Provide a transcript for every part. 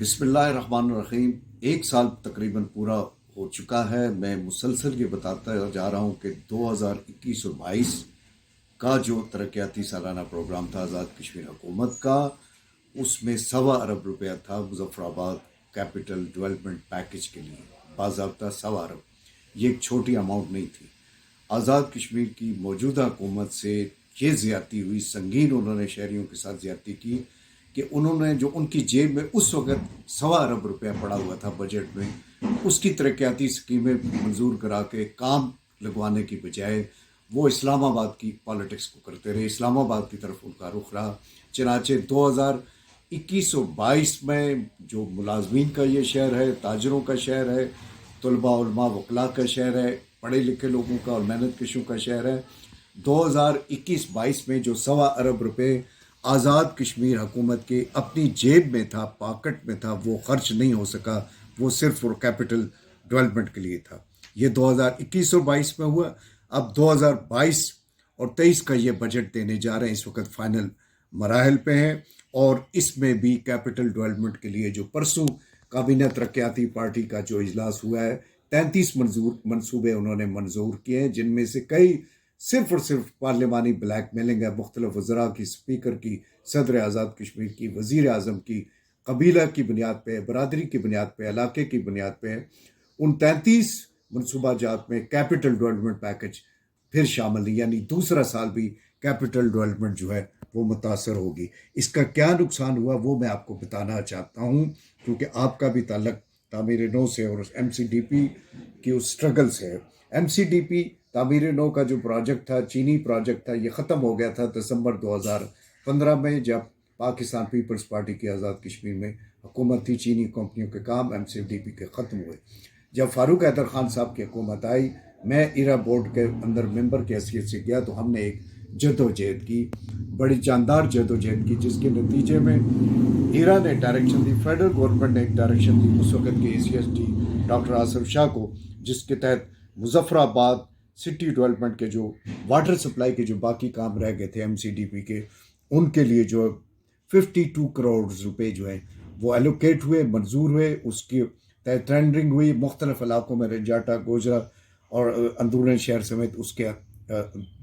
بسم اللہ الرحمن الرحیم۔ ایک سال تقریباً پورا ہو چکا ہے۔ میں مسلسل یہ بتاتا جا رہا ہوں کہ 2021 اور 22 کا جو ترقیاتی سالانہ پروگرام تھا آزاد کشمیر حکومت کا، اس میں 1.25 ارب تھا مظفر آباد کیپٹل ڈیولپمنٹ پیکج کے لیے، باضابطہ 1.25 ارب۔ یہ ایک چھوٹی اماؤنٹ نہیں تھی۔ آزاد کشمیر کی موجودہ حکومت سے یہ زیادتی ہوئی، سنگین انہوں نے شہریوں کے ساتھ زیادتی کی کہ انہوں نے جو ان کی جیب میں اس وقت 1.25 ارب پڑا ہوا تھا بجٹ میں، اس کی ترقیاتی اسکیمیں منظور کرا کے کام لگوانے کی بجائے وہ اسلام آباد کی پالیٹکس کو کرتے رہے، اسلام آباد کی طرف ان کا رخ رہا۔ چنانچہ 2021 اور 22 میں جو ملازمین کا یہ شہر ہے، تاجروں کا شہر ہے، طلباء علماء وکلاء کا شہر ہے، پڑھے لکھے لوگوں کا اور محنت کشوں کا شہر ہے، 2021-22 میں جو 1.25 ارب آزاد کشمیر حکومت کے اپنی جیب میں تھا، پاکٹ میں تھا، وہ خرچ نہیں ہو سکا، وہ صرف اور کیپٹل ڈیولپمنٹ کے لیے تھا۔ یہ 2021 اور 22 میں ہوا۔ اب 2022 اور 23 کا یہ بجٹ دینے جا رہے ہیں، اس وقت فائنل مراحل پہ ہیں، اور اس میں بھی کیپٹل ڈیولپمنٹ کے لیے جو پرسوں کابینہ ترقیاتی پارٹی کا جو اجلاس ہوا ہے، 33 منصوبے انہوں نے منظور کیے ہیں، جن میں سے کئی صرف اور صرف پارلیمانی بلیک میلنگ ہے، مختلف وزراء کی، اسپیکر کی، صدر آزاد کشمیر کی، وزیر اعظم کی، قبیلہ کی بنیاد پہ، برادری کی بنیاد پہ، علاقے کی بنیاد پہ۔ ان 33 منصوبہ جات میں کیپٹل ڈیولپمنٹ پیکج پھر شامل نہیں، یعنی دوسرا سال بھی کیپٹل ڈیولپمنٹ جو ہے وہ متاثر ہوگی۔ اس کا کیا نقصان ہوا وہ میں آپ کو بتانا چاہتا ہوں، کیونکہ آپ کا بھی تعلق تعمیر نو سے اور ایم سی ڈی پی کی اس سٹرگل سے ہے۔ ایم سی ڈی پی تعمیر نو کا جو پروجیکٹ تھا، چینی پروجیکٹ تھا، یہ ختم ہو گیا تھا دسمبر 2015 میں، جب پاکستان پیپلز پارٹی کی آزاد کشمیر میں حکومت تھی۔ چینی کمپنیوں کے کام ایم سی ڈی پی کے ختم ہوئے۔ جب فاروق حیدر خان صاحب کی حکومت آئی، میں ایرا بورڈ کے اندر ممبر کی حیثیت سے گیا، تو ہم نے ایک جدوجہد کی، بڑی جاندار جدوجہد کی، جس کے نتیجے میں ایرا نے ڈائریکشن دی، فیڈرل گورنمنٹ نے ایک ڈائریکشن دی اس وقت کے A C S T doctor Asif Shah کو، جس کے تحت مظفر آباد سٹی ڈیولپمنٹ کے جو واٹر سپلائی کے جو باقی کام رہ گئے تھے ایم سی ڈی پی کے، ان کے لیے جو 52 کروڑ روپے جو ہیں وہ ایلوکیٹ ہوئے، منظور ہوئے، اس کی ٹینڈرنگ ہوئی، مختلف علاقوں میں رنجاٹا، گوجرا اور اندرون شہر سمیت اس کے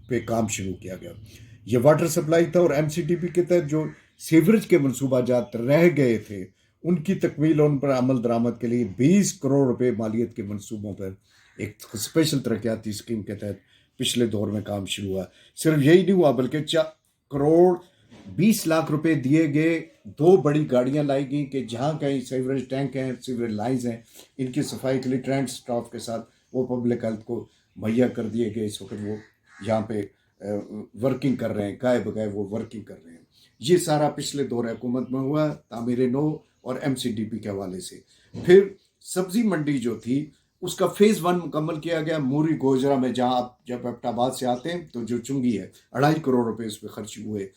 پہ کام شروع کیا گیا۔ یہ واٹر سپلائی تھا، اور ایم سی ڈی پی کے تحت جو سیوریج کے منصوبہ جات رہ گئے تھے، ان کی تکمیل، ان پر عمل درآمد کے لیے 20 کروڑ روپے مالیت کے منصوبوں پر ایک اسپیشل ترقیاتی اسکیم کے تحت پچھلے دور میں کام شروع ہوا۔ صرف یہی نہیں ہوا، بلکہ 4.20 کروڑ روپے دیے گئے، 2 بڑی گاڑیاں لائی گئیں کہ جہاں کہیں سیوریج ٹینک ہیں، سیوریج لائنز ہیں، ان کی صفائی کے لیے ٹرینڈ سٹاف کے ساتھ وہ پبلک ہیلتھ کو مہیا کر دیے گئے۔ اس وقت وہ یہاں پہ ورکنگ کر رہے ہیں، گائے بگائے وہ ورکنگ کر رہے ہیں۔ یہ سارا پچھلے دور حکومت میں ہوا، تعمیر نو اور ایم سی ڈی پی کے حوالے سے۔ پھر سبزی منڈی جو تھی، اس کا فیز 1 مکمل کیا گیا، موری گوجرا میں، جہاں آپ جب ایبٹ آباد سے آتے ہیں تو جو چنگی ہے، 2.5 کروڑ روپے اس پہ خرچ ہوئے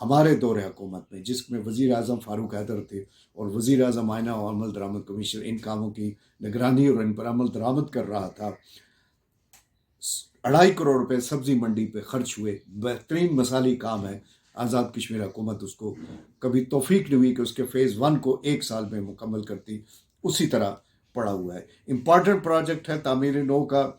ہمارے دور حکومت میں، جس میں وزیر اعظم فاروق حیدر تھے، اور وزیر اعظم آئینہ و عمل درآمد کمیشن ان کاموں کی نگرانی اور ان پر عمل درآمد کر رہا تھا۔ 2.5 کروڑ روپے سبزی منڈی پہ خرچ ہوئے، بہترین مثالی کام ہے۔ آزاد کشمیر حکومت اس کو کبھی توفیق نہیں ہوئی کہ اس کے فیز 1 کو 1 سال میں مکمل کرتی، اسی طرح پڑا ہوا ہے۔ امپارٹنٹ پروجیکٹ ہے تعمیر نو کا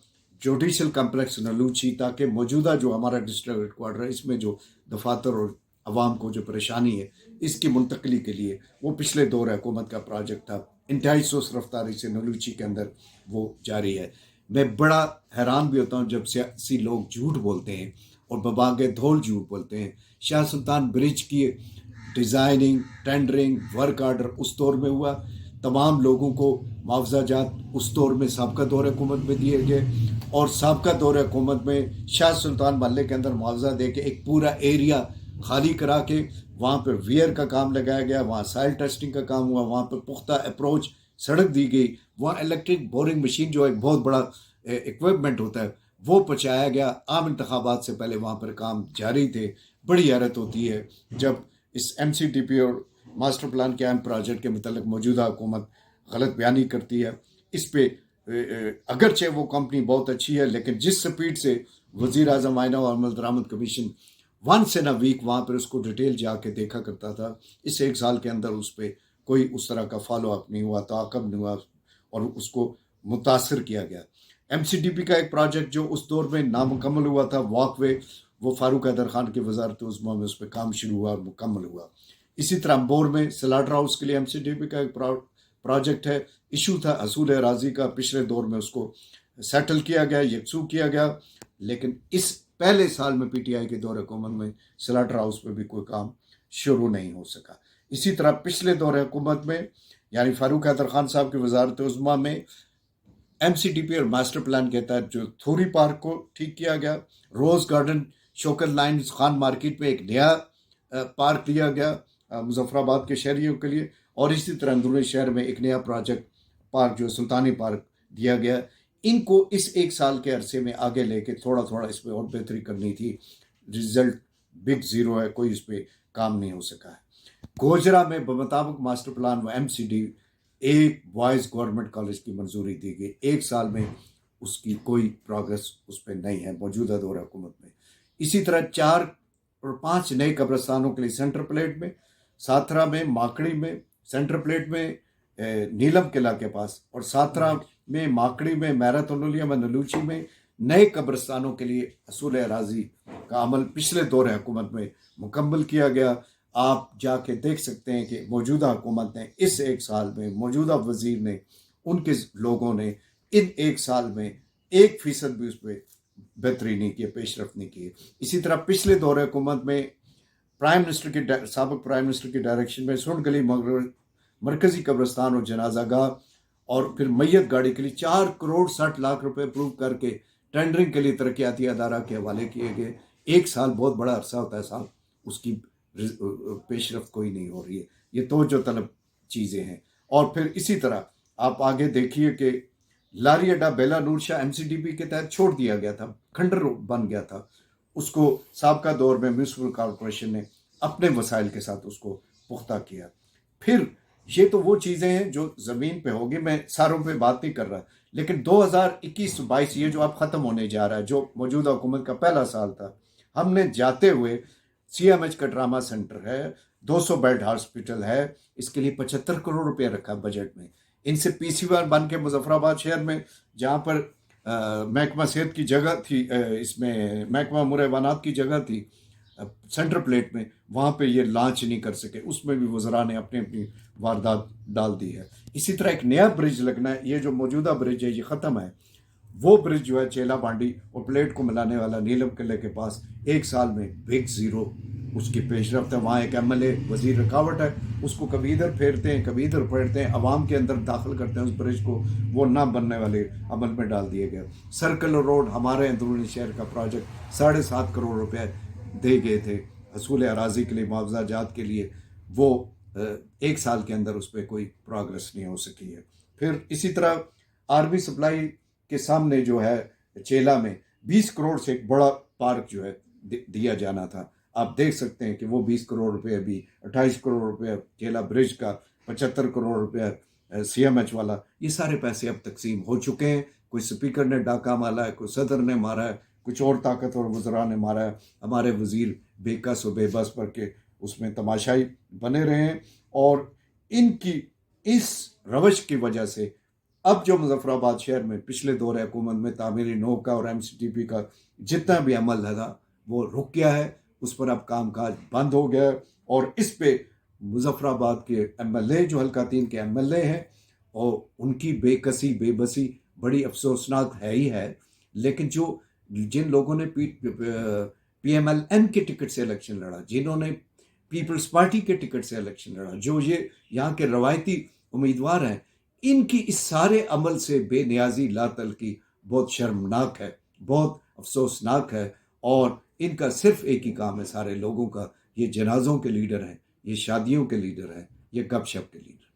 جوڈیشل کمپلیکس نلوچی، تاکہ موجودہ جو ہمارا ڈسٹرکٹ ہیڈ کوارٹر ہے، اس میں جو دفاتر اور عوام کو جو پریشانی ہے، اس کی منتقلی کے لیے وہ پچھلے دور حکومت کا پروجیکٹ تھا، انتہائی سست رفتاری سے نلوچی کے اندر وہ جاری ہے۔ میں بڑا حیران بھی ہوتا ہوں جب سیاسی لوگ جھوٹ بولتے ہیں اور ببانگ دھول جھوٹ بولتے ہیں۔ شاہ سلطان برج کی ڈیزائننگ، ٹینڈرنگ، ورک آرڈر اس دور میں ہوا، تمام لوگوں کو معاوضہ جات اس دور میں سابقہ دور حکومت میں دیے گئے، اور سابقہ دور حکومت میں شاہ سلطان محلے کے اندر معاوضہ دے کے ایک پورا ایریا خالی کرا کے وہاں پر ویئر کا کام لگایا گیا، وہاں سائل ٹیسٹنگ کا کام ہوا، وہاں پر پختہ اپروچ سڑک دی گئی، وہاں الیکٹرک بورنگ مشین جو ایک بہت بڑا ایکوپمنٹ ہوتا ہے وہ پہنچایا گیا۔ عام انتخابات سے پہلے وہاں پر کام جاری تھے۔ بڑی حیرت ہوتی ہے جب اس ایم سی ڈی پی اور ماسٹر پلان کے اہم پروجیکٹ کے متعلق موجودہ حکومت غلط بیانی کرتی ہے۔ اس پہ اگرچہ وہ کمپنی بہت اچھی ہے، لیکن جس سپیڈ سے وزیر اعظم آئینہ و عمل درآمد کمیشن ونس ان اے ویک وہاں پر اس کو ڈیٹیل جا کے دیکھا کرتا تھا، اس 1 سال کے اندر اس پہ کوئی اس طرح کا فالو اپ نہیں ہوا، تعاقب نہیں ہوا اور اس کو متاثر کیا گیا۔ ایم سی ڈی پی کا ایک پروجیکٹ جو اس دور میں نامکمل ہوا تھا، واک وے، وہ فاروق حیدر خان کی وزارت عظمیٰ میں اس پہ کام شروع ہوا اور مکمل ہوا۔ اسی طرح امبور میں سلاٹر ہاؤس کے لیے ایم سی ڈی پی کا ایک پروجیکٹ ہے، ایشو تھا حصول اراضی کا، پچھلے دور میں اس کو سیٹل کیا گیا، یکسو کیا گیا، لیکن اس پہلے سال میں پی ٹی آئی کے دور حکومت میں سلاٹر ہاؤس پہ بھی کوئی کام شروع نہیں ہو سکا۔ اسی طرح پچھلے دور حکومت میں یعنی فاروق حیدر خان صاحب کی وزارت عظمیٰ میں ایم سی ڈی پی اور ماسٹر پلان کے تحت جو تھوری پارک کو ٹھیک کیا گیا، روز گارڈن شوکت لائن خان مارکیٹ میں ایک نیا پارک دیا گیا مظفر آباد کے شہریوں کے لیے، اور اسی طرح اندرونی شہر میں ایک نیا پروجیکٹ پارک جو سلطانی پارک دیا گیا۔ ان کو اس ایک سال کے عرصے میں آگے لے کے تھوڑا تھوڑا اس پہ اور بہتری کرنی تھی، رزلٹ بگ زیرو ہے، کوئی اس پہ کام نہیں ہو سکا ہے۔ گوجرا میں بمطابق ماسٹر پلان و ایم سی ڈی ایک بوائز گورنمنٹ کالج کی منظوری دی گئی، ایک سال میں اس کی کوئی پروگرس اس پہ نہیں ہے موجودہ دور حکومت میں۔ اسی طرح 4 اور 5 نئے قبرستانوں کے لیے سینٹر پلیٹ میں، ساتھرا میں، ماکڑی میں، سینٹر پلیٹ میں نیلم قلعہ کے پاس، اور ساتھرا میں، ماکڑی میں، میراتون میں، نلوچی میں نئے قبرستانوں کے لیے حصول اراضی کا عمل پچھلے دور حکومت میں مکمل کیا گیا۔ آپ جا کے دیکھ سکتے ہیں کہ موجودہ حکومت نے اس ایک سال میں، موجودہ وزیر نے، ان کے لوگوں نے ان ایک سال میں 1% بھی اس پہ بہتری نہیں کی، پیش رفت نہیں کی۔ اسی طرح پچھلے دور حکومت میں سابق پرائم منسٹر کی ڈائریکشن میں سرن گلی مرکزی قبرستان اور جنازہ گاہ اور پھر میت گاڑی کے لیے 4 کروڑ 60 لاکھ روپے اپروو کر کے ٹینڈرنگ کے لیے ترقیاتی ادارہ کے حوالے کیے گئے۔ ایک سال بہت بڑا عرصہ ہوتا ہے صاحب، اس کی پیش رفت کوئی نہیں ہو رہی ہے، یہ توجہ طلب چیزیں ہیں۔ اور پھر اسی طرح آپ آگے دیکھیے کہ لاری اڈا بیلا نور شاہ ایم سی ڈی پی کے تحت چھوڑ دیا گیا تھا، کھنڈر بن گیا تھا، اس کو سابقہ دور میں میونسپل کارپوریشن نے اپنے وسائل کے ساتھ اس کو پختہ کیا۔ پھر یہ تو وہ چیزیں ہیں جو زمین پہ ہوگی، میں ساروں پہ بات نہیں کر رہا، لیکن 2021-22 یہ جو اب ختم ہونے جا رہا ہے، جو موجودہ حکومت کا پہلا سال تھا، ہم نے جاتے ہوئے سی ایم ایچ کا ٹراما سینٹر ہے، 200 بیڈ ہاسپٹل ہے، اس کے لیے 75 کروڑ روپے رکھا بجٹ میں۔ ان سے پی سی وار بن کے مظفر آباد شہر میں جہاں پر محکمہ صحت کی جگہ تھی، اس میں محکمہ امور حیوانات کی جگہ تھی سینٹر پلیٹ میں، وہاں پہ یہ لانچ نہیں کر سکے، اس میں بھی وزراء نے اپنی اپنی واردات ڈال دی ہے۔ اسی طرح ایک نیا برج لگنا ہے، یہ جو موجودہ برج ہے یہ ختم ہے، وہ برج جو ہے چیلا بانڈی اور پلیٹ کو ملانے والا نیلم قلعے کے پاس ایک سال میں بگ زیرو اس کی پیش رفت ہے۔ وہاں ایک ایم ایل اے وزیر رکاوٹ ہے، اس کو کبھی ادھر پھیرتے ہیں کبھی ادھر پھیرتے ہیں، عوام کے اندر داخل کرتے ہیں اس برج کو، وہ نہ بننے والے عمل میں ڈال دیے گئے۔ سرکل روڈ ہمارے اندرونی شہر کا پروجیکٹ 7.5 کروڑ روپے دے گئے تھے حصول اراضی کے لیے، معاوضہ جات کے لیے، وہ ایک سال کے اندر اس پہ کوئی پروگرس نہیں ہو سکی ہے۔ پھر اسی طرح آرمی سپلائی کے سامنے جو ہے چیلا میں 20 کروڑ سے ایک بڑا پارک جو ہے دیا جانا تھا، آپ دیکھ سکتے ہیں کہ وہ 20 کروڑ روپے ابھی 28 کروڑ روپے چیلا برج کا، 75 کروڑ روپے سی ایم ایچ والا، یہ سارے پیسے اب تقسیم ہو چکے ہیں۔ کوئی سپیکر نے ڈاکہ مارا ہے، کوئی صدر نے مارا ہے، کچھ اور طاقتور وزراء نے مارا ہے، ہمارے وزیر بے کس و بے بس پر کے اس میں تماشائی بنے رہے ہیں۔ اور ان کی اس روش کی وجہ سے اب جو مظفر آباد شہر میں پچھلے دور حکومت میں تعمیری نو کا اور ایم سی ٹی پی کا جتنا بھی عمل تھا وہ رک گیا ہے، اس پر اب کام کاج بند ہو گیا ہے۔ اور اس پہ مظفر آباد کے ایم ایل اے جو حلقہ 3 کے ایم ایل اے ہیں، اور ان کی بے کسی بے بسی بڑی افسوسناک ہے ہی ہے۔ لیکن جن لوگوں نے پی ایم ایل این کے ٹکٹ سے الیکشن لڑا، جنہوں نے پیپلز پارٹی کے ٹکٹ سے الیکشن لڑا، جو یہ یہاں کے روایتی امیدوار ہیں، ان کی اس سارے عمل سے بے نیازی لا تعلقی بہت شرمناک ہے، بہت افسوسناک ہے۔ اور ان کا صرف ایک ہی کام ہے سارے لوگوں کا، یہ جنازوں کے لیڈر ہیں، یہ شادیوں کے لیڈر ہیں، یہ گپ شپ کے لیڈر ہیں۔